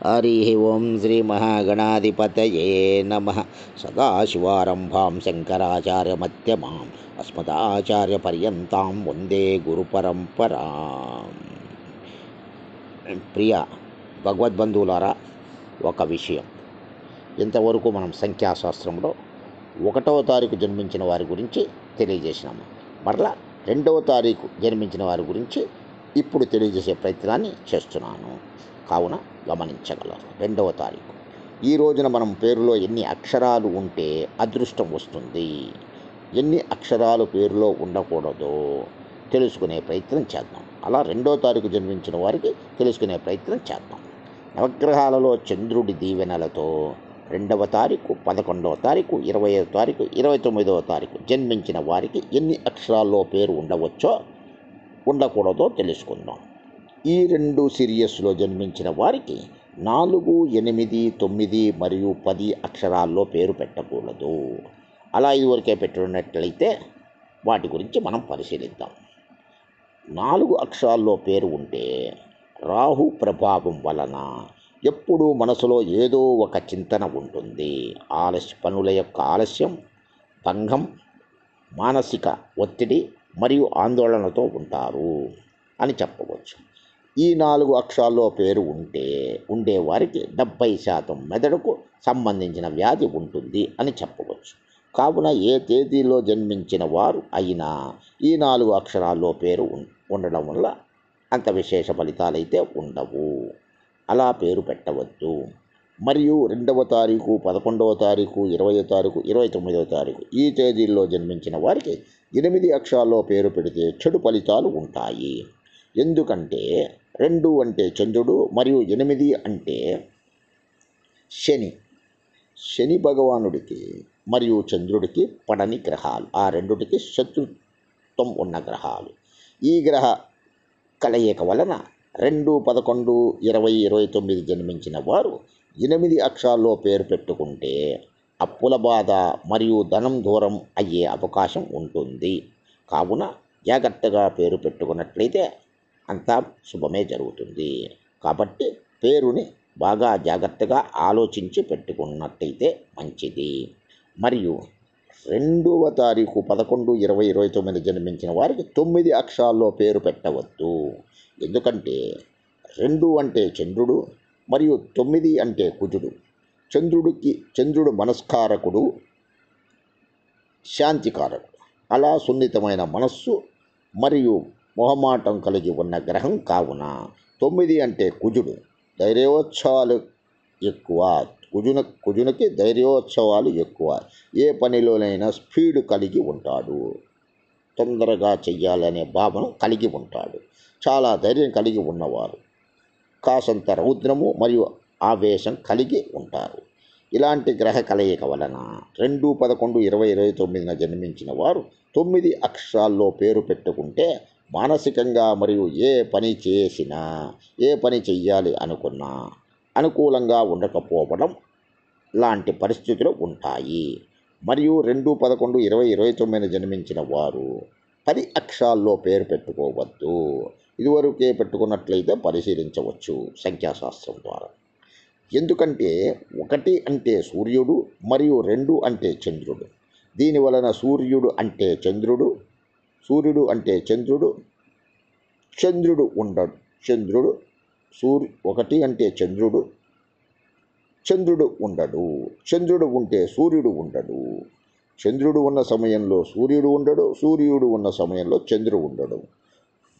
హరి ఓం శ్రీ మహాగణాధిపతయే నమ. సదాశివారంభాం శంకరాచార్యమధ్యమాం అస్మదాచార్యపర్యంతాం వందే గురుపరంపరాం. ప్రియ భగవద్బంధువులారా, ఒక విషయం. ఇంతవరకు మనం సంఖ్యాశాస్త్రంలో 1వ తారీఖు జన్మించిన వారి గురించి తెలియజేసినాము. మరలా 2వ తారీఖు జన్మించిన వారి గురించి ఇప్పుడు తెలియజేసే ప్రయత్నాన్ని చేస్తున్నాను. కావున గమనించగలరు. 2వ తారీఖు ఈ రోజున మనం పేరులో ఎన్ని అక్షరాలు ఉంటే అదృష్టం వస్తుంది, ఎన్ని అక్షరాలు పేరులో ఉండకూడదో తెలుసుకునే ప్రయత్నం చేద్దాం. అలా 2వ తారీఖు జన్మించిన వారికి తెలుసుకునే ప్రయత్నం చేద్దాం. నవగ్రహాలలో చంద్రుడి దీవెనలతో 2వ తారీఖు, 11వ తారీఖు, 20వ తారీఖు, 29వ తారీఖు జన్మించిన వారికి ఎన్ని అక్షరాల్లో పేరు ఉండవచ్చో ఉండకూడదో తెలుసుకుందాం. ఈ 2 సిరియస్లో జన్మించిన వారికి 4, 8, 9 మరియు 10 అక్షరాల్లో పేరు పెట్టకూడదు. అలా ఇదివరకే పెట్టున్నట్లయితే వాటి గురించి మనం పరిశీలిద్దాం. 4 అక్షరాల్లో పేరు ఉంటే రాహు ప్రభావం వలన ఎప్పుడూ మనసులో ఏదో ఒక చింతన ఉంటుంది. పనుల యొక్క ఆలస్యం, భంగం, మానసిక ఒత్తిడి మరియు ఆందోళనతో ఉంటారు అని చెప్పవచ్చు. ఈ 4 అక్షరాల్లో పేరు ఉండేవారికి 70% మెదడుకు సంబంధించిన వ్యాధి ఉంటుంది అని చెప్పవచ్చు. కావున ఏ తేదీలో జన్మించిన వారు అయినా ఈ 4 అక్షరాల్లో పేరు ఉండడం వల్ల అంత విశేష ఫలితాలైతే ఉండవు. అలా పేరు పెట్టవద్దు. మరియు 2వ తారీఖు, 11వ తారీఖు, 20వ తారీఖు, 29వ తారీఖు ఈ తేదీల్లో జన్మించిన వారికి 8 అక్షరాల్లో పేరు పెడితే చెడు ఫలితాలు ఉంటాయి. ఎందుకంటే 2 అంటే చంద్రుడు మరియు 8 అంటే శని భగవానుడికి మరియు చంద్రుడికి పడని గ్రహాలు, ఆ రెండుటికి శత్రుత్వం ఉన్న గ్రహాలు. ఈ గ్రహ కలయిక వలన 2, 11, 20, 29 జన్మించిన వారు 8 అక్షరాల్లో పేరు పెట్టుకుంటే అప్పుల బాధ మరియు ధనం దూరం అయ్యే అవకాశం ఉంటుంది. కావున జాగ్రత్తగా పేరు పెట్టుకున్నట్లయితే అంతా శుభమే జరుగుతుంది. కాబట్టి పేరుని బాగా జాగ్రత్తగా ఆలోచించి పెట్టుకున్నట్టయితే మంచిది. మరియు 2వ తారీఖు, 11, 20, 29 జన్మించిన వారికి 9 అక్షరాల్లో పేరు పెట్టవద్దు. ఎందుకంటే 2 అంటే చంద్రుడు మరియు 9 అంటే కుజుడు. చంద్రుడు మనస్కారకుడు, శాంతికారకుడు. అలా సున్నితమైన మనస్సు మరియు మొహమాటం కలిగి ఉన్న గ్రహం కావున 9 అంటే కుజుడు. ధైర్యోత్సవాలు ఎక్కువ. కుజునికి ధైర్యోత్సవాలు ఎక్కువ. ఏ పనిలోనైనా స్పీడ్ కలిగి ఉంటాడు. తొందరగా చెయ్యాలనే భావన కలిగి ఉంటాడు. చాలా ధైర్యం కలిగి ఉన్నవారు. కాసంత రౌద్రము మరియు ఆవేశం కలిగి ఉంటారు. ఇలాంటి గ్రహ కలయిక వలన 2, 11, 20, 29 జన్మించిన వారు 9 అక్షరాల్లో పేరు పెట్టుకుంటే మానసికంగా మరియు ఏ పని చెయ్యాలి అనుకున్నా అనుకూలంగా ఉండకపోవడం లాంటి పరిస్థితులు ఉంటాయి. మరియు 2, 11, 20, 29 జన్మించిన వారు 10 అక్షరాల్లో పేరు పెట్టుకోవద్దు. ఇదివరకే పెట్టుకున్నట్లయితే పరిశీలించవచ్చు సంఖ్యాశాస్త్రం ద్వారా. ఎందుకంటే 1 అంటే సూర్యుడు మరియు 2 అంటే చంద్రుడు. దీనివలన సూర్యుడు అంటే చంద్రుడు ఉండడు. 1 అంటే చంద్రుడు ఉండడు. చంద్రుడు ఉంటే సూర్యుడు ఉండడు. చంద్రుడు ఉన్న సమయంలో సూర్యుడు ఉండడు. సూర్యుడు ఉన్న సమయంలో చంద్రుడు ఉండడు.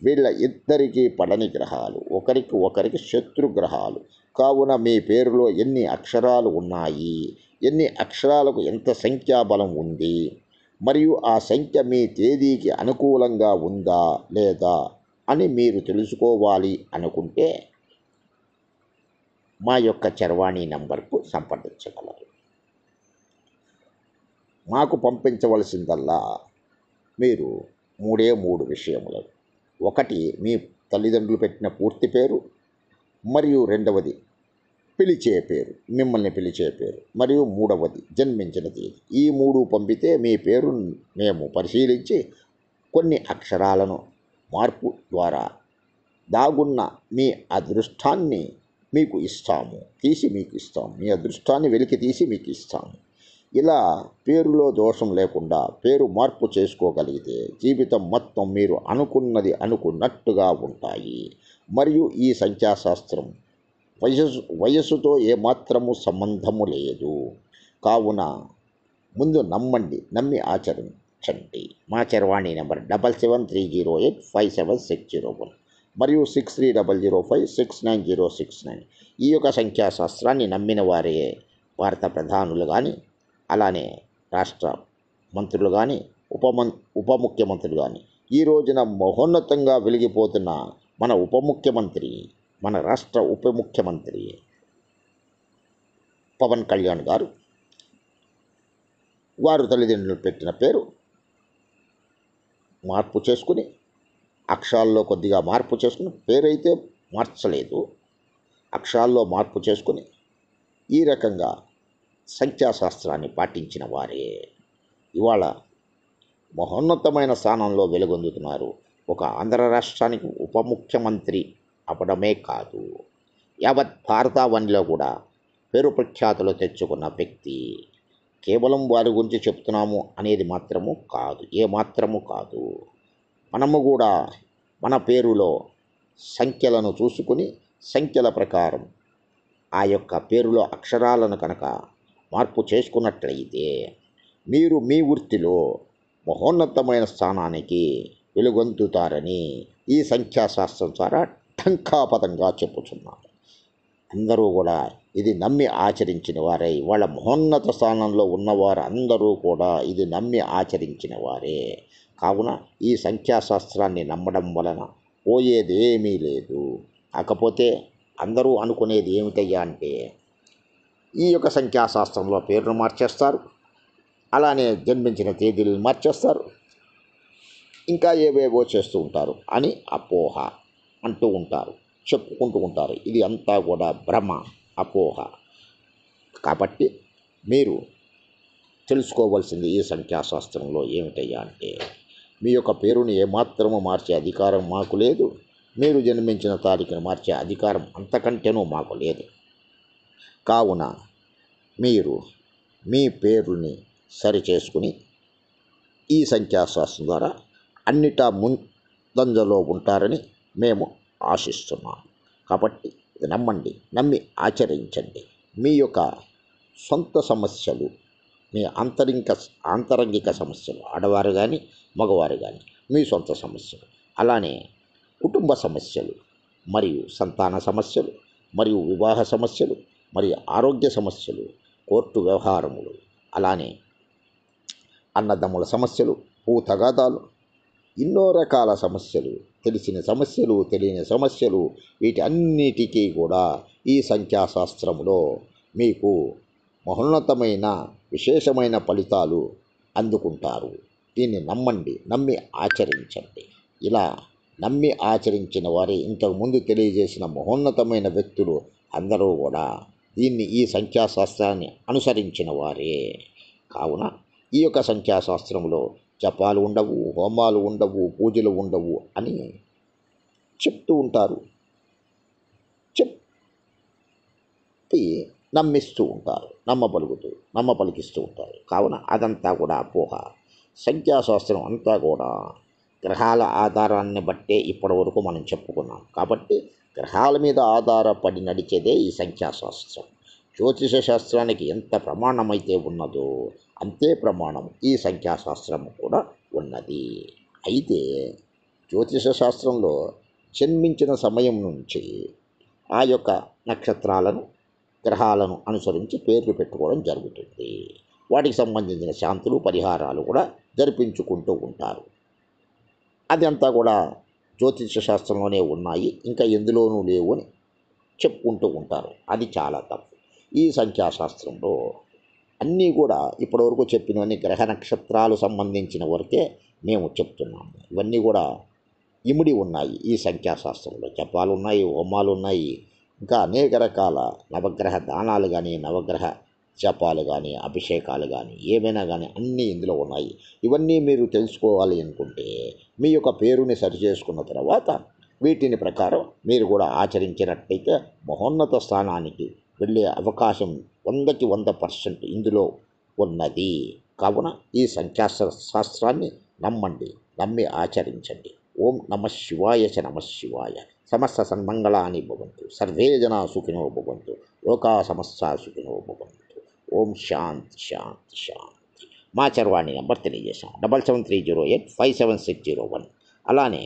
వీళ్ళ ఇద్దరికీ పడని గ్రహాలు, ఒకరికి శత్రుగ్రహాలు. కావున మీ పేరులో ఎన్ని అక్షరాలు ఉన్నాయి, ఎన్ని అక్షరాలకు ఎంత సంఖ్యాబలం ఉంది మరియు ఆ సంఖ్య మీ తేదీకి అనుకూలంగా ఉందా లేదా అని మీరు తెలుసుకోవాలి అనుకుంటే మా యొక్క చరవాణి నంబర్కు సంప్రదించగలరు. మాకు పంపించవలసిందల్లా మీరు 3 విషయములు. 1 మీ తల్లిదండ్రులు పెట్టిన పూర్తి పేరు, మరియు 2వది మిమ్మల్ని పిలిచే పేరు, మరియు 3వది జన్మించిన తేదీ. ఈ 3 పంపితే మీ పేరు మేము పరిశీలించి కొన్ని అక్షరాలను మార్పు ద్వారా దాగున్న మీ అదృష్టాన్ని మీకు ఇస్తాము, తీసి మీకు ఇస్తాము, మీ అదృష్టాన్ని వెలికి తీసి మీకు ఇస్తాము. ఇలా పేరులో దోషం లేకుండా పేరు మార్పు చేసుకోగలిగితే జీవితం మొత్తం మీరు అనుకున్నది అనుకున్నట్టుగా ఉంటాయి. మరియు ఈ సంఖ్యాశాస్త్రం వయస్సుతో ఏమాత్రము సంబంధము లేదు. కావున ముందు నమ్మండి, నమ్మి ఆచరించండి. మా చరవాణి నెంబర్ 7730857601 మరియు 6300569069. ఈ యొక్క సంఖ్యాశాస్త్రాన్ని నమ్మిన వారే భారత ప్రధానులు కానీ, అలానే రాష్ట్ర మంత్రులు కానీ, ఉప ముఖ్యమంత్రులు కానీ, ఈ రోజున మహోన్నతంగా వెలిగిపోతున్న మన ఉప ముఖ్యమంత్రి, మన రాష్ట్ర ఉప ముఖ్యమంత్రి పవన్ కళ్యాణ్ గారు, వారు తల్లిదండ్రులు పెట్టిన పేరు మార్పు చేసుకుని, అక్షరాల్లో కొద్దిగా మార్పు చేసుకుని, పేరైతే మార్చలేదు, అక్షరాల్లో మార్పు చేసుకుని ఈ రకంగా సంఖ్యాశాస్త్రాన్ని పాటించిన వారే ఇవాళ మహోన్నతమైన స్థానంలో వెలుగొందుతున్నారు. ఒక ఆంధ్ర రాష్ట్రానికి ఉప ముఖ్యమంత్రి అవ్వడమే కాదు, యావత్ భారతావనిలో కూడా పేరు ప్రఖ్యాతులు తెచ్చుకున్న వ్యక్తి. కేవలం వారి గురించి చెప్తున్నాము అనేది మాత్రము కాదు, ఏమాత్రము కాదు. మనము కూడా మన పేరులో సంఖ్యలను చూసుకుని సంఖ్యల ప్రకారం ఆ యొక్క పేరులో అక్షరాలను కనుక మార్పు చేసుకున్నట్లయితే మీరు మీ వృత్తిలో మహోన్నతమైన స్థానానికి వెలుగొందుతారని ఈ సంఖ్యాశాస్త్రం ద్వారా ఠంకాపదంగా చెప్పుచున్నాను. అందరూ కూడా ఇది నమ్మి ఆచరించిన వారే, వాళ్ళ మహోన్నత స్థానంలో ఉన్నవారు అందరూ కూడా ఇది నమ్మి ఆచరించిన వారే. కావున ఈ సంఖ్యాశాస్త్రాన్ని నమ్మడం వలన పోయేదేమీ లేదు. కాకపోతే అందరూ అనుకునేది ఏమిటయ్యా అంటే, ఈ యొక్క సంఖ్యాశాస్త్రంలో పేర్లు మార్చేస్తారు, అలానే జన్మించిన తేదీలను మార్చేస్తారు, ఇంకా ఏవేవో చేస్తూ ఉంటారు అని అపోహ అంటూ ఉంటారు, చెప్పుకుంటూ ఉంటారు. ఇది అంతా కూడా భ్రమ, అపోహ. కాబట్టి మీరు తెలుసుకోవాల్సింది ఈ సంఖ్యాశాస్త్రంలో ఏమిటయ్యా అంటే, మీ యొక్క పేరుని ఏమాత్రము మార్చే అధికారం మాకు లేదు, మీరు జన్మించిన తారీఖును మార్చే అధికారం అంతకంటేనూ మాకు లేదు. కావున మీరు మీ పేరుని సరిచేసుకుని ఈ సంఖ్యాశాస్త్రం ద్వారా అన్నిటా ముందంజలో ఉంటారని మేము ఆశిస్తున్నాం. కాబట్టి నమ్మండి, నమ్మి ఆచరించండి. మీ యొక్క సొంత సమస్యలు, మీ ఆంతరంగిక సమస్యలు, ఆడవారు కానీ మగవారు కానీ మీ సొంత సమస్యలు, అలానే కుటుంబ సమస్యలు మరియు సంతాన సమస్యలు మరియు వివాహ సమస్యలు మరియు ఆరోగ్య సమస్యలు, కోర్టు వ్యవహారములు, అలానే అన్నదమ్ముల సమస్యలు, భూ తగాదాలు, ఎన్నో రకాల సమస్యలు, తెలిసిన సమస్యలు, తెలియని సమస్యలు, వీటి అన్నిటికీ కూడా ఈ సంఖ్యాశాస్త్రంలో మీకు మహోన్నతమైన విశేషమైన ఫలితాలు అందుకుంటారు. దీన్ని నమ్మండి, నమ్మి ఆచరించండి. ఇలా నమ్మి ఆచరించిన వారే ఇంతకుముందు తెలియజేసిన మహోన్నతమైన వ్యక్తులు అందరూ కూడా ఈ సంఖ్యాశాస్త్రాన్ని అనుసరించిన వారే. కావున ఈ యొక్క సంఖ్యాశాస్త్రంలో జపాలు ఉండవు, హోమాలు ఉండవు, పూజలు ఉండవు అని చెప్తూ ఉంటారు, చెప్పి నమ్మిస్తూ ఉంటారు, నమ్మపలికిస్తూ ఉంటారు. కావున అదంతా కూడా అపోహ. సంఖ్యాశాస్త్రం అంతా కూడా గ్రహాల ఆధారాన్ని బట్టే ఇప్పటి వరకు మనం చెప్పుకున్నాం. కాబట్టి గ్రహాల మీద ఆధారపడి నడిచేదే ఈ సంఖ్యాశాస్త్రం. జ్యోతిష శాస్త్రానికి ఎంత ప్రమాణమైతే ఉన్నదో అంతే ప్రమాణం ఈ సంఖ్యాశాస్త్రం కూడా ఉన్నది. అయితే జ్యోతిష శాస్త్రంలో జన్మించిన సమయం నుంచి ఆ యొక్క నక్షత్రాలను, గ్రహాలను అనుసరించి పేర్లు పెట్టుకోవడం జరుగుతుంది. వాటికి సంబంధించిన శాంతులు, పరిహారాలు కూడా జరిపించుకుంటూ ఉంటారు. అది అంతా కూడా జ్యోతిష శాస్త్రంలోనే ఉన్నాయి, ఇంకా ఎందులోనూ లేవు అని చెప్పుకుంటూ ఉంటారు. అది చాలా తప్పు. ఈ సంఖ్యాశాస్త్రంలో అన్నీ కూడా ఇప్పటివరకు చెప్పినవన్నీ గ్రహ నక్షత్రాలు సంబంధించిన వరకే మేము చెప్తున్నాము. ఇవన్నీ కూడా ఇమిడి ఉన్నాయి ఈ సంఖ్యాశాస్త్రంలో. జపాలు ఉన్నాయి, హోమాలు ఉన్నాయి, ఇంకా అనేక రకాల నవగ్రహ దానాలు కానీ, నవగ్రహ జపాలు కానీ, అభిషేకాలు కానీ, ఏమైనా కానీ అన్నీ ఇందులో ఉన్నాయి. ఇవన్నీ మీరు తెలుసుకోవాలి అనుకుంటే మీ యొక్క పేరుని సరిచేసుకున్న తర్వాత వీటిని ప్రకారం మీరు కూడా ఆచరించినట్టయితే మహోన్నత స్థానానికి వెళ్ళే అవకాశం 100% ఇందులో ఉన్నది. కావున ఈ శాస్త్రాన్ని నమ్మండి, నమ్మి ఆచరించండి. ఓం నమ శివాయ చ నమ శివాయ. సమస్త సన్మంగళాని భవంతు. సర్వే జనా సుఖినో భవంతు. లోకా సమస్త సుఖినో భవంతు. ఓం శాంతి శాంతి శాంతి. మా చరవాణి నెంబర్ తెలియజేశాం 7730857601. అలానే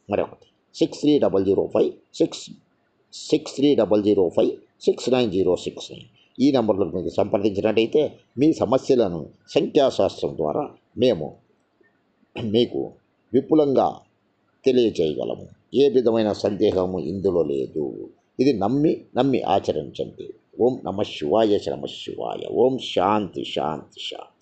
మరొకటి 6300569069. ఈ నంబర్లకు మీరు సంప్రదించినట్టయితే మీ సమస్యలను సంఖ్యాశాస్త్రం ద్వారా మేము మీకు విపులంగా తెలియచేయగలము. ఏ విధమైన సందేహము ఇందులో లేదు. ఇది నమ్మి ఆచరించండి. ఓం నమ శివాయ చ నమ శివాయ. ఓం శాంతి శాంతి శాంతి.